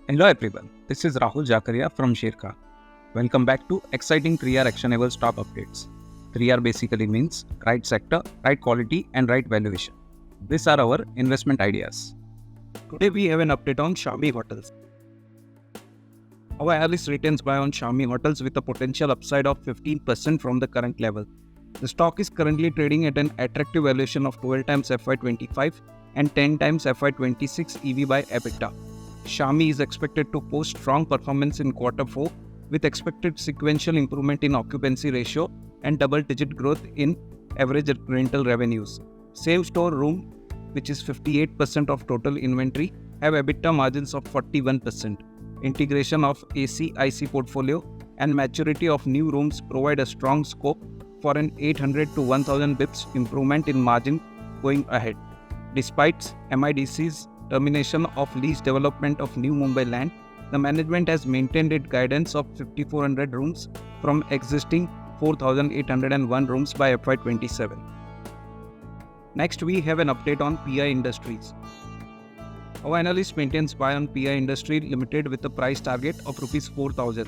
Hello everyone, this is Rahul Jakaria from Sharekhan. Welcome back to exciting 3R actionable stock updates. 3R basically means right sector, right quality and right valuation. These are our investment ideas. Today we have an update on Samhi Hotels. Our analyst retains buy on Samhi Hotels with a potential upside of 15% from the current level. The stock is currently trading at an attractive valuation of 12 times FY25 and 10 times FY26 EV by EBITDA. Samhi is expected to post strong performance in Q4 with expected sequential improvement in occupancy ratio and double-digit growth in average rental revenues. Same-store room, which is 58% of total inventory, have EBITDA margins of 41%. Integration of AC-IC portfolio and maturity of new rooms provide a strong scope for an 800 to 1000 bps improvement in margin going ahead. Despite MIDC's termination of lease development of New Mumbai land, the management has maintained its guidance of 5400 rooms from existing 4801 rooms by FY27. Next, we have an update on PI Industries. Our analyst maintains buy on PI Industries Ltd with a price target of Rs 4,000.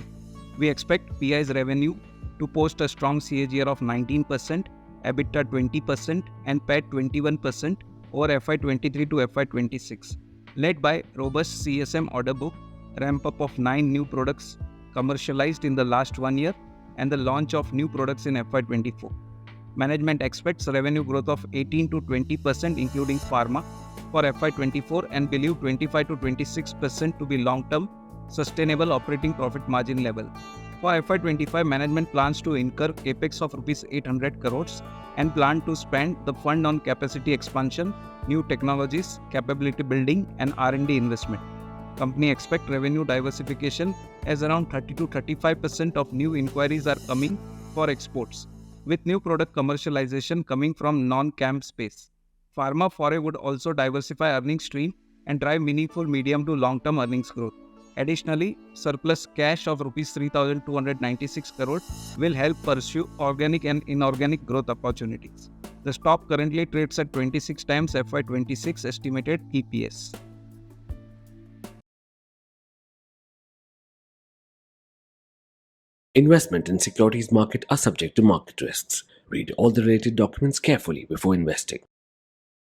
We expect PI's revenue to post a strong CAGR of 19%, EBITDA 20% and PAT 21% over FY23 to FY26, led by robust CSM order book, ramp-up of 9 new products commercialized in the last 1 year, and the launch of new products in FY24. Management expects revenue growth of 18 to 20% including pharma for FY24 and believe 25 to 26% to be long-term sustainable operating profit margin level. For FY25, management plans to incur capex of Rs 800 crores and plan to spend the fund on capacity expansion, new technologies, capability building and R&D investment. Company expects revenue diversification as around 30 to 35% of new inquiries are coming for exports, with new product commercialization coming from non-CAM space. Pharma foray would also diversify earnings stream and drive meaningful medium to long-term earnings growth. Additionally, surplus cash of Rs 3,296 crore will help pursue organic and inorganic growth opportunities. The stock currently trades at 26 times FY26 estimated EPS. Investment in securities market are subject to market risks. Read all the related documents carefully before investing.